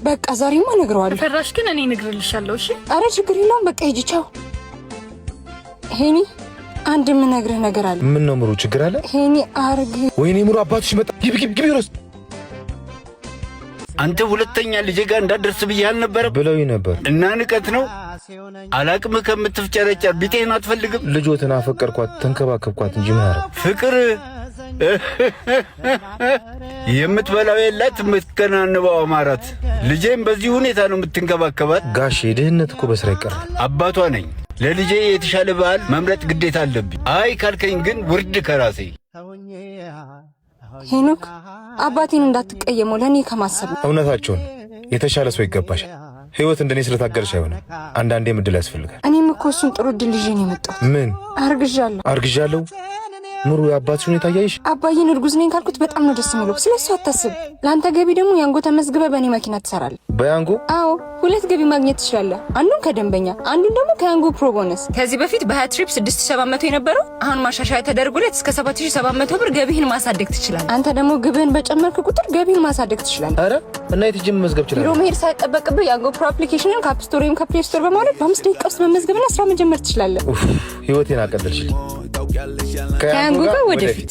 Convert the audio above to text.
በቃ ዛሬማ እነግረዋለሁ። ፈራሽ ግን እኔ እነግርልሻለሁ። እሺ? አረ ችግር የለውም። በቃ ሂጂ ቻው። ሄኒ አንድ የምነግርህ ነገር አለ። ምን ነው ምሩ? ችግር አለ? ሄኒ አርግ። ወይኔ ምሩ አባትሽ መጣ። ግቢ ሮስ። አንተ ሁለተኛ ልጄ ጋር እንዳደርስ ብዬ አልነበረ ብለውኝ ነበር። እና ንቀት ነው አላቅም። ከምትፍጨረጨር ቢጤን አትፈልግም? ልጆትን አፈቀርኳት ተንከባከብኳት እንጂ ምን አረብ ፍቅር የምትበላው የላት የምትከናንበው አማራት። ልጄም በዚህ ሁኔታ ነው የምትንከባከባት። ጋሼ ድህነት እኮ በስራ ይቀራል። አባቷ ነኝ። ለልጄ የተሻለ ባህል መምረጥ ግዴታ አለብኝ። አይ ካልከኝ ግን ውርድ ከራሴ። ሄኖክ አባቴን እንዳትቀየመው ለእኔ ከማሰብ እውነታቸውን የተሻለ ሰው ይገባሻል። ህይወት እንደኔ ስለታገለሽ አይሆንም። አንዳንዴም እድል ያስፈልጋል። እኔም እኮ እሱን ጥሩ እድል ይዤ ነው የመጣሁት። ምን አርግዣለሁ? ምሩ የአባትሽ ሁኔታ እያየሽ? አባዬን እርጉዝ ነኝ ካልኩት በጣም ነው ደስ የሚለው። ስለሱ አታስብ። ለአንተ ገቢ ደግሞ ያንጎ ተመዝግበ በእኔ መኪና ትሰራለህ። በያንጎ? አዎ 2 ገቢ ማግኘት ትችላለህ። አንዱን ከደንበኛ አንዱን ደግሞ ከያንጎ ፕሮ ቦነስ። ከዚህ በፊት በ20 ትሪፕ 6700 የነበረው አሁን ማሻሻያ ተደርጎለት እስከ 7700 ብር ገቢህን ማሳደግ ትችላለህ። አንተ ደግሞ ግብህን በጨመርክ ቁጥር ገቢህን ማሳደግ ትችላለህ። አረ እና የትጅም መዝገብ ይችላል። ቢሮ መሄድ ሳይጠበቅብህ ያንጎ ፕሮ አፕሊኬሽንን ከአፕ ስቶር ወይም ከፕሌይ ስቶር በማውረድ በ5 ደቂቃ ውስጥ መመዝገብና ስራ መጀመር ትችላለህ። ህይወቴን አቀለልሽልኝ። ከያንጎ ጋር ወደፊት